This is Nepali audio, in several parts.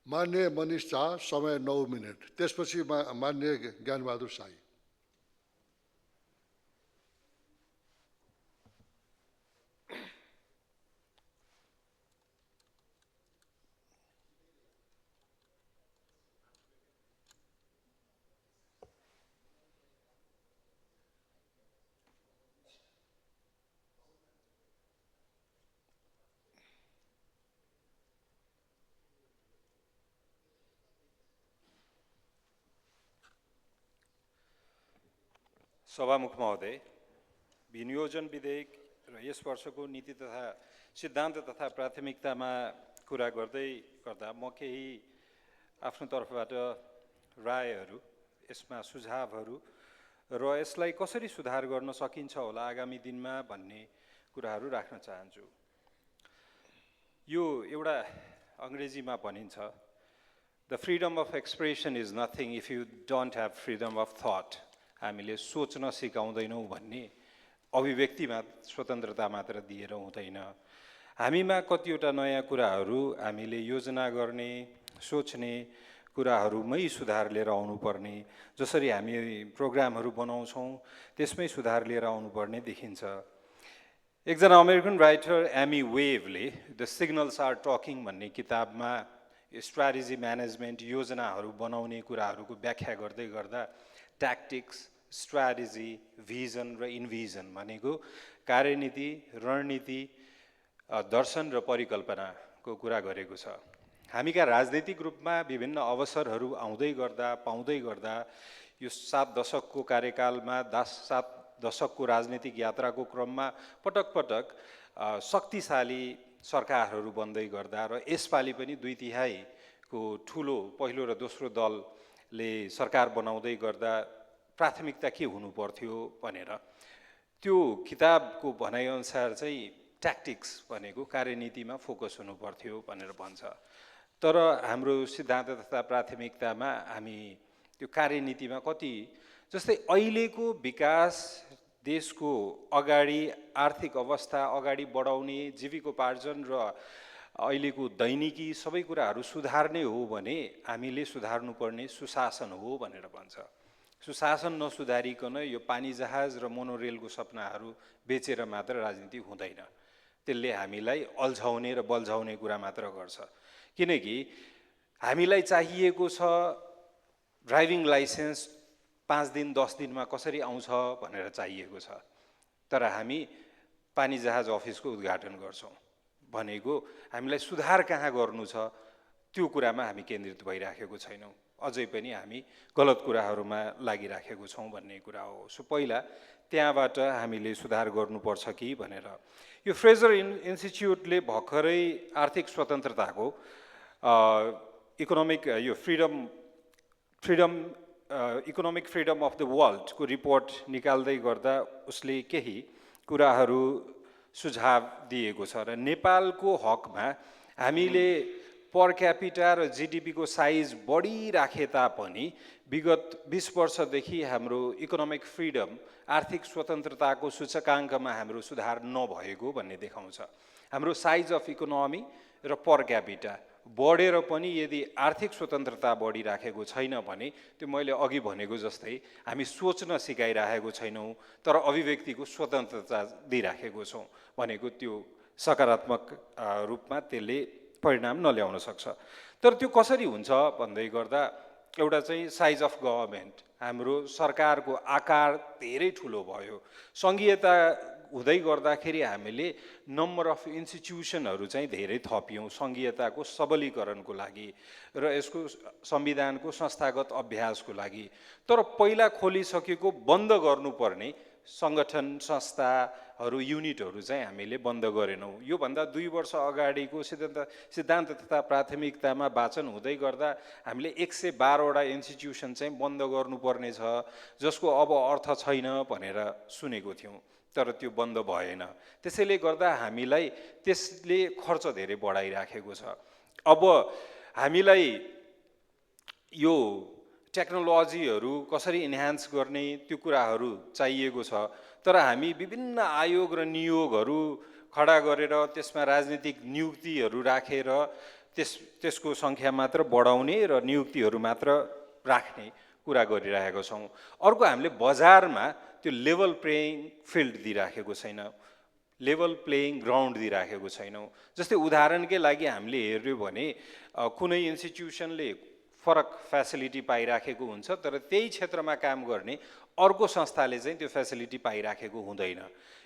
मान्य मनिष झा, समय 9 मिनट। त्यसपछि मान्य ज्ञानबहादुर साई। सभामुख महोदय, विनियोजन विधेयक र यस वर्षको नीति तथा सिद्धान्त तथा प्राथमिकतामा कुरा गर्दा म केही आफ्नो तर्फबाट रायहरू, यसमा सुझावहरू र यसलाई कसरी सुधार गर्न सकिन्छ होला आगामी दिनमा भन्ने कुराहरू राख्न चाहन्छु। यो एउटा अंग्रेजीमा भनिन्छ, the freedom of expression is nothing if you don't have freedom of thought. हामीले सोच्न सिकाउँदैनौँ भन्ने अभिव्यक्तिमा स्वतन्त्रता मात्र दिएर हुँदैन। हामीमा कतिवटा नयाँ कुराहरू हामीले योजना गर्ने, सोच्ने कुराहरूमै सुधार लिएर आउनुपर्ने, जसरी हामी प्रोग्रामहरू बनाउँछौँ त्यसमै सुधार लिएर आउनुपर्ने देखिन्छ। एकजना अमेरिकन राइटर एमी वेवले द सिग्नल्स आर टकिङ भन्ने किताबमा स्ट्राटेजी म्यानेजमेन्ट, योजनाहरू बनाउने कुराहरूको व्याख्या गर्दै गर्दा ट्याक्टिक्स, स्ट्राटेजी, भिजन र इन्भिजन भनेको कार्यनीति, रणनीति, दर्शन र परिकल्पनाको कुरा गरेको छ। हामीका राजनीतिक रूपमा विभिन्न अवसरहरू आउँदै गर्दा, पाउँदै गर्दा यो 7 दशकको कार्यकालमा 7 दशकको राजनीतिक यात्राको क्रममा पटक पटक शक्तिशाली सरकारहरू बन्दै गर्दा र यसपालि पनि 2/3को ठुलो पहिलो र दोस्रो दलले सरकार बनाउँदै गर्दा प्राथमिकता के हुनु पर्थ्यो भनेर त्यो किताबको भनाइअनुसार चाहिँ ट्याक्टिक्स भनेको कार्यनीतिमा फोकस हुनु पर्थ्यो भनेर भन्छ। तर हाम्रो सिद्धान्त तथा प्राथमिकतामा हामी त्यो कार्यनीतिमा कति, जस्तै अहिलेको विकास, देशको अगाडि आर्थिक अवस्था अगाडि बढाउने, जीविकोपार्जन र अहिलेको दैनिकी सबै कुराहरू सुधार्ने हो भने हामीले सुधार्नुपर्ने सुशासन हो भनेर भन्छ। सुशासन नसुधारिकन यो पानी जहाज र मोनोरेलको सपनाहरू बेचेर मात्र राजनीति हुँदैन। त्यसले हामीलाई अल्झाउने र बल्झाउने कुरा मात्र गर्छ। किनकि हामीलाई चाहिएको छ ड्राइभिङ लाइसेन्स 5 दिन 10 दिनमा कसरी आउँछ भनेर चाहिएको छ, तर हामी पानी जहाज अफिसको उद्घाटन गर्छौँ भनेको हामीलाई सुधार कहाँ गर्नु छ त्यो कुरामा हामी केन्द्रित भइराखेको छैनौँ। अझै पनि हामी गलत कुराहरूमा लागिराखेको छौँ भन्ने कुरा हो। सो पहिला त्यहाँबाट हामीले सुधार गर्नुपर्छ कि भनेर यो फ्रेजर इन्स्टिच्युटले भर्खरै आर्थिक स्वतन्त्रताको इकोनोमिक फ्रिडम अफ द वर्ल्डको रिपोर्ट निकाल्दै गर्दा उसले केही कुराहरू सुझाव दिएको छ र नेपालको हकमा हामीले पर क्यापिटा र जीडीपीको साइज बढिराखे तापनि विगत 20 वर्षदेखि हाम्रो इकोनोमिक फ्रिडम, आर्थिक स्वतन्त्रताको सूचकाङ्कमा हाम्रो सुधार नभएको भन्ने देखाउँछ। हाम्रो साइज अफ इकोनोमी र पर क्यापिटा बढेर पनि यदि आर्थिक स्वतन्त्रता बढिराखेको छैन भने त्यो मैले अघि भनेको जस्तै हामी सोच्न सिकाइराखेको छैनौँ तर अभिव्यक्तिको स्वतन्त्रता दिइराखेको छौँ भनेको त्यो सकारात्मक रूपमा त्यसले परिणाम नल्याउन सक्छ। तर त्यो कसरी हुन्छ भन्दै गर्दा एउटा चाहिँ साइज अफ गभर्नमेन्ट, हाम्रो सरकारको आकार धेरै ठुलो भयो। सङ्घीयता हुँदै गर्दाखेरि हामीले नम्बर अफ इन्स्टिट्युसनहरू चाहिँ धेरै थपियौँ सङ्घीयताको सबलीकरणको लागि र यसको संविधानको संस्थागत अभ्यासको लागि। तर पहिला खोलिसकेको बन्द गर्नुपर्ने सङ्गठन, संस्थाहरू, युनिटहरू चाहिँ हामीले बन्द गरेनौँ। योभन्दा 2 वर्ष अगाडिको सिद्धान्त तथा प्राथमिकतामा वाचन हुँदै गर्दा हामीले 112वटा इन्स्टिट्युसन चाहिँ बन्द गर्नुपर्ने छ जसको अब अर्थ छैन भनेर सुनेको थियौँ, तर त्यो बन्द भएन। त्यसैले गर्दा हामीलाई त्यसले खर्च धेरै बढाइराखेको छ। अब हामीलाई यो टेक्नोलोजीहरू कसरी इन्हान्स गर्ने त्यो कुराहरू चाहिएको छ, तर हामी विभिन्न आयोग र नियोगहरू खडा गरेर त्यसमा राजनीतिक नियुक्तिहरू राखेर त्यसको सङ्ख्या मात्र बढाउने र नियुक्तिहरू मात्र राख्ने कुरा गरिरहेको छौँ। अर्को हामीले बजारमा त्यो लेभल प्लेइङ फिल्ड दिइराखेको छैन, लेभल प्लेइङ ग्राउन्ड दिइराखेको छैनौँ। जस्तै उदाहरणकै लागि हामीले हेऱ्यो भने कुनै इन्स्टिट्युसनले फरक फेसिलिटी पाइराखेको हुन्छ, तर त्यही क्षेत्रमा काम गर्ने अर्को संस्थाले चाहिँ त्यो फेसिलिटी पाइराखेको हुँदैन।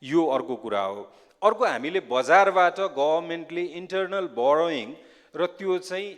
यो अर्को कुरा हो। अर्को हामीले बजारबाट गभर्मेन्टले इन्टरनल बोरोइङ र त्यो चाहिँ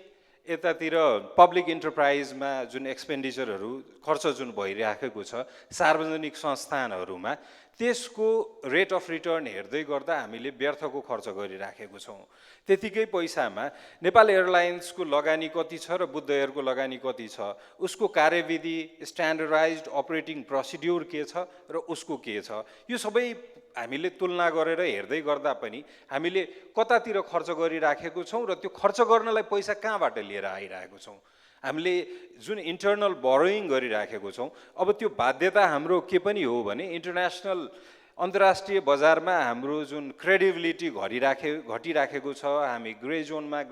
यतातिर पब्लिक इन्टरप्राइजमा जुन एक्सपेन्डिचरहरू खर्च जुन भइराखेको छ सार्वजनिक संस्थानहरूमा, त्यसको रेट अफ रिटर्न हेर्दै गर्दा हामीले व्यर्थको खर्च गरिराखेको छौँ। त्यतिकै पैसामा नेपाल एयरलाइन्सको लगानी कति छ र बुद्ध एयरको लगानी कति छ, उसको कार्यविधि, स्ट्यान्डर्डाइज्ड अपरेटिङ प्रोसिड्युर के छ र उसको के छ, यो सबै हामीले तुलना गरेर हेर्दै गर्दा पनि हामीले कतातिर खर्च गरिराखेको छौँ र त्यो खर्च गर्नलाई पैसा कहाँबाट लिएर आइरहेको छौँ। हामीले जुन इन्टरनल बोरोइङ गरिराखेको छौँ, अब त्यो बाध्यता हाम्रो के पनि हो भने इन्टरनेसनल अन्तर्राष्ट्रिय बजारमा हाम्रो जुन क्रेडिबिलिटी घटिराखेको छ, हामी ग्रे जोनमा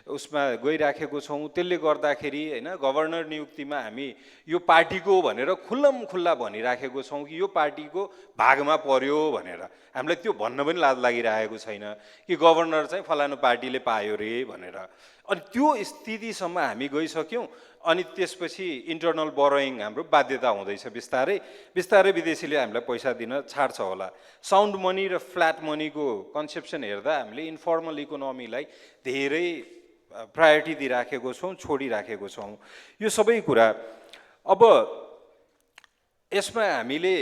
उसमा गइराखेको छौँ। त्यसले गर्दाखेरि होइन गभर्नर नियुक्तिमा हामी यो पार्टीको भनेर खुल्ला भनिराखेको छौँ कि यो पार्टीको भागमा पर्यो भनेर। हामीलाई त्यो भन्न पनि लाज लागिरहेको छैन कि गभर्नर चाहिँ फलानु पार्टीले पायो रे भनेर। अनि त्यो स्थितिसम्म हामी गइसक्यौँ। अनि त्यसपछि इन्टरनल बोरोइङ हाम्रो बाध्यता हुँदैछ। बिस्तारै विदेशीले हामीलाई पैसा दिन छाड्छ होला। साउन्ड मनी र फ्ल्याट मनीको कन्सेप्सन हेर्दा हामीले इन्फर्मल इकोनोमीलाई धेरै प्रायोरिटी दिइराखेको छौँ, छोडिराखेको छौँ। यो सबै कुरा अब यसमा हामीले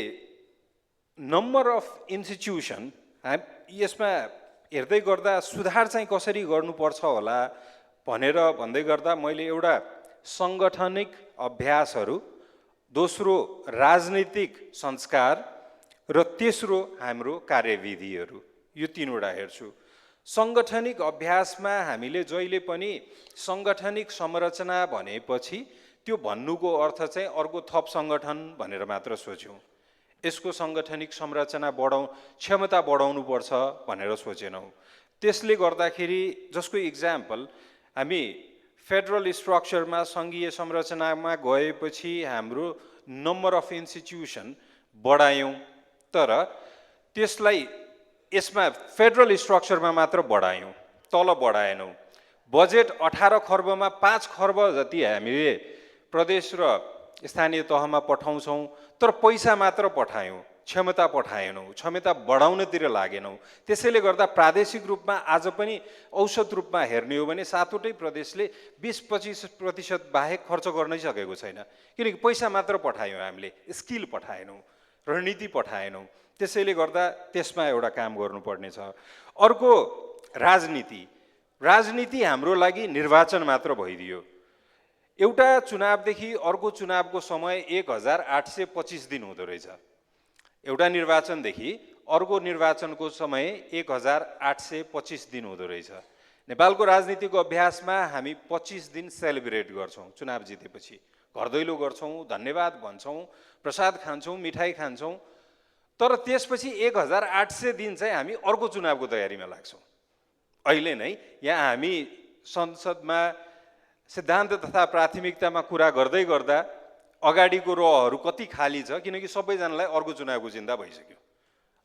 नम्बर अफ इन्स्टिट्युसन यसमा हेर्दै गर्दा सुधार चाहिँ कसरी गर्नुपर्छ होला भनेर भन्दै गर्दा मैले एउटा सङ्गठनिक अभ्यासहरू, दोस्रो राजनीतिक संस्कार र तेस्रो हाम्रो कार्यविधिहरू, यो तीनवटा हेर्छु। सङ्गठनिक अभ्यासमा हामीले जहिले पनि सङ्गठनिक संरचना भनेपछि त्यो भन्नुको अर्थ चाहिँ अर्को थप सङ्गठन भनेर मात्र सोच्यौँ। यसको सङ्गठनिक संरचना क्षमता बढाउनुपर्छ भनेर सोचेनौँ। त्यसले गर्दाखेरि जसको इक्जाम्पल हामी फेडरल स्ट्रक्चरमा सङ्घीय संरचनामा गएपछि हाम्रो नम्बर अफ इन्स्टिट्युसन बढायौँ, तर त्यसलाई यसमा फेडरल स्ट्रक्चरमा मात्र बढायौँ, तल बढाएनौँ। बजेट 18 खर्बमा 5 खर्ब जति हामीले प्रदेश र स्थानीय तहमा पठाउँछौँ, तर पैसा मात्र पठायौँ, क्षमता पठाएनौँ, क्षमता बढाउनतिर लागेनौँ। त्यसैले गर्दा प्रादेशिक रूपमा आज पनि औसत रूपमा हेर्ने हो भने 7वटै प्रदेशले 20-25% बाहेक खर्च गर्नै सकेको छैन, किनकि पैसा मात्र पठायौँ हामीले, स्किल पठाएनौँ, रणनीति पठाएनौँ। त्यसैले गर्दा त्यसमा एउटा काम गर्नुपर्ने छ। अर्को राजनीति हाम्रो लागि निर्वाचन मात्र भइदियो। एउटा चुनावदेखि अर्को चुनावको समय 1825 दिन हुँदो रहेछ। एउटा निर्वाचनदेखि अर्को निर्वाचनको समय 1825 दिन हुँदो रहेछ। नेपालको राजनीतिको अभ्यासमा हामी 25 दिन सेलिब्रेट गर्छौँ। चुनाव जितेपछि घर दैलो गर्छौँ, धन्यवाद भन्छौँ, प्रसाद खान्छौँ, मिठाई खान्छौँ, तर त्यसपछि 1800 दिन चाहिँ हामी अर्को चुनावको तयारीमा लाग्छौँ। अहिले नै यहाँ हामी संसदमा सिद्धान्त तथा प्राथमिकतामा कुरा गर्दै गर्दा अगाडिको रोहरू कति खाली छ, किनकि सबैजनालाई अर्को चुनावको चिन्ता भइसक्यो।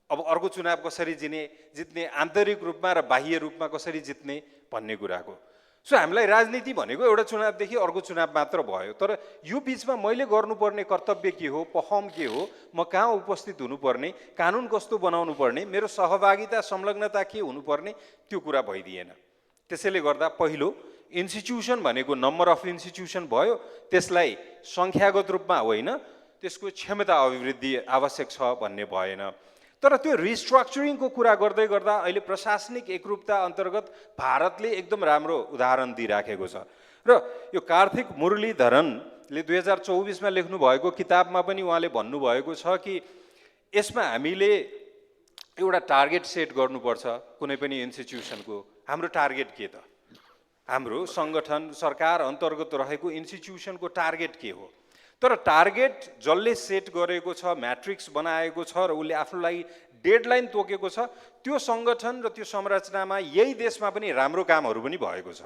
अब अर्को चुनाव कसरी जित्ने, आन्तरिक रूपमा र बाह्य रूपमा कसरी जित्ने भन्ने कुराको। सो हामीलाई राजनीति भनेको एउटा चुनावदेखि अर्को चुनाव मात्र भयो, तर यो बिचमा मैले गर्नुपर्ने कर्तव्य के हो, पहल के हो, म कहाँ उपस्थित हुनुपर्ने, कानुन कस्तो बनाउनु पर्ने, मेरो सहभागिता संलग्नता के हुनुपर्ने, त्यो कुरा भइदिएन। त्यसैले गर्दा पहिलो इन्स्टिट्युसन भनेको नम्बर अफ इन्स्टिट्युसन भयो, त्यसलाई सङ्ख्यागत रूपमा होइन, त्यसको क्षमता अभिवृद्धि आवश्यक छ भन्ने भएन। तर त्यो रिस्ट्रक्चरिङको कुरा गर्दै गर्दा अहिले प्रशासनिक एकरूपता अन्तर्गत भारतले एकदम राम्रो उदाहरण दिइराखेको छ। र यो कार्तिक मुरलीधरनले 2024मा लेख्नु भएको किताबमा पनि उहाँले भन्नुभएको छ कि यसमा हामीले एउटा टार्गेट सेट गर्नुपर्छ कुनै पनि इन्स्टिट्युसनको। हाम्रो टार्गेट के त? हाम्रो सङ्गठन सरकार अन्तर्गत रहेको इन्स्टिट्युसनको टार्गेट के हो? तर टार्गेट जसले सेट गरेको छ, म्याट्रिक्स बनाएको छ र उसले आफ्नो लागि डेडलाइन तोकेको छ, त्यो सङ्गठन र त्यो संरचनामा यही देशमा पनि राम्रो कामहरू पनि भएको छ।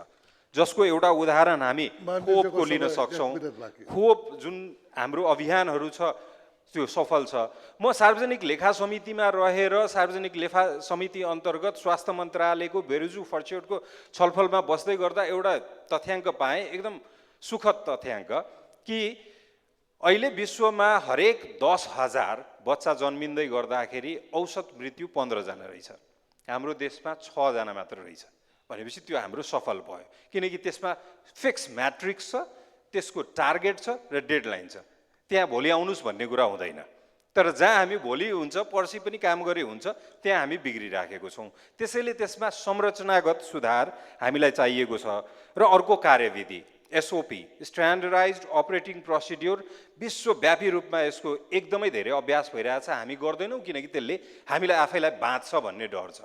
जसको एउटा उदाहरण हामी माननीयज्यूको खोपको लिन समय सक्छौँ। 1 मिनेट बाँकी। खोप जुन हाम्रो अभियानहरू छ त्यो सफल छ। म सार्वजनिक लेखा समितिमा रहेर सार्वजनिक लेखा समिति अन्तर्गत स्वास्थ्य मन्त्रालयको बेरुजु फर्च्योटको छलफलमा बस्दै गर्दा एउटा तथ्याङ्क पाएँ, एकदम सुखद तथ्याङ्क, कि अहिले विश्वमा हरेक 10,000 बच्चा जन्मिँदै गर्दाखेरि औसत मृत्यु 15 जना रहेछ। हाम्रो देशमा 6 जना मात्र रहेछ भनेपछि त्यो हाम्रो सफल भयो, किनकि त्यसमा फिक्स म्याट्रिक्स छ, त्यसको टार्गेट छ र डेडलाइन छ। त्यहाँ भोलि आउनुस् भन्ने कुरा हुँदैन। तर जहाँ हामी भोलि हुन्छ पर्सि पनि काम गरे हुन्छ त्यहाँ हामी बिग्रिराखेको छौँ। त्यसैले त्यसमा संरचनागत सुधार हामीलाई चाहिएको छ। र अर्को कार्यविधि एसओपी, स्ट्यान्डर्डाइज्ड अपरेटिङ प्रोसिड्योर, विश्वव्यापी रूपमा यसको एकदमै धेरै अभ्यास भइरहेछ। हामी गर्दैनौँ किनकि त्यसले हामीलाई आफैलाई बाँच्छ भन्ने डर छ।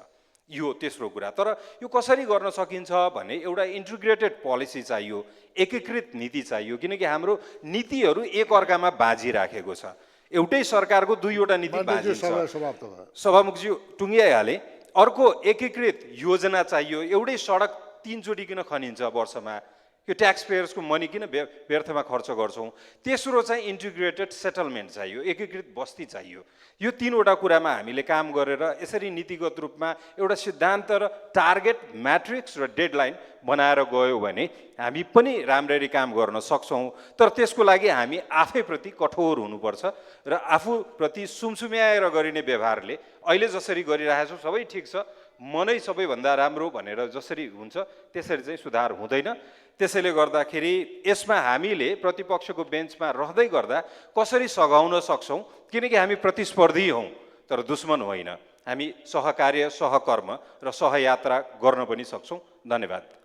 यो तेस्रो कुरा। तर यो कसरी गर्न सकिन्छ भने एउटा इन्टिग्रेटेड पोलिसी चाहियो, एकीकृत नीति चाहियो, किनकि हाम्रो नीतिहरू एक अर्कामा बाजिराखेको छ। एउटै सरकारको दुईवटा नीति माननीयज्यू बाजिन्छ। समय समाप्त भयो। सभामुखज्यू टुङ्ग्याइहाले। अर्को एकीकृत योजना चाहियो। एउटै सडक 3 चोटि किन खनिन्छ वर्षमा? यो ट्याक्स पेयर्सको मनी किन व्यर्थमा खर्च गर्छौँ? तेस्रो चाहिँ इन्टिग्रेटेड सेटलमेन्ट चाहियो, एकीकृत बस्ती चाहियो। यो तीनवटा कुरामा हामीले काम गरेर यसरी नीतिगत रूपमा एउटा सिद्धान्त र टार्गेट, म्याट्रिक्स र डेडलाइन बनाएर गयो भने हामी पनि राम्ररी काम गर्न सक्छौँ। तर त्यसको लागि हामी आफैप्रति कठोर हुनुपर्छ र आफूप्रति सुमसुम्याएर गरिने व्यवहारले अहिले जसरी गरिरहेछौँ सबै ठिक छ, म नै सबैभन्दा राम्रो भनेर जसरी हुन्छ त्यसरी चाहिँ सुधार हुँदैन। त्यसैले गर्दाखेरि यसमा हामीले प्रतिपक्षको बेन्चमा रहँदै गर्दा कसरी सघाउन सक्छौँ, किनकि हामी प्रतिस्पर्धी हौँ तर दुश्मन होइन। हामी सहकार्य, सहकर्म र सहयात्रा गर्न पनि सक्छौँ। धन्यवाद।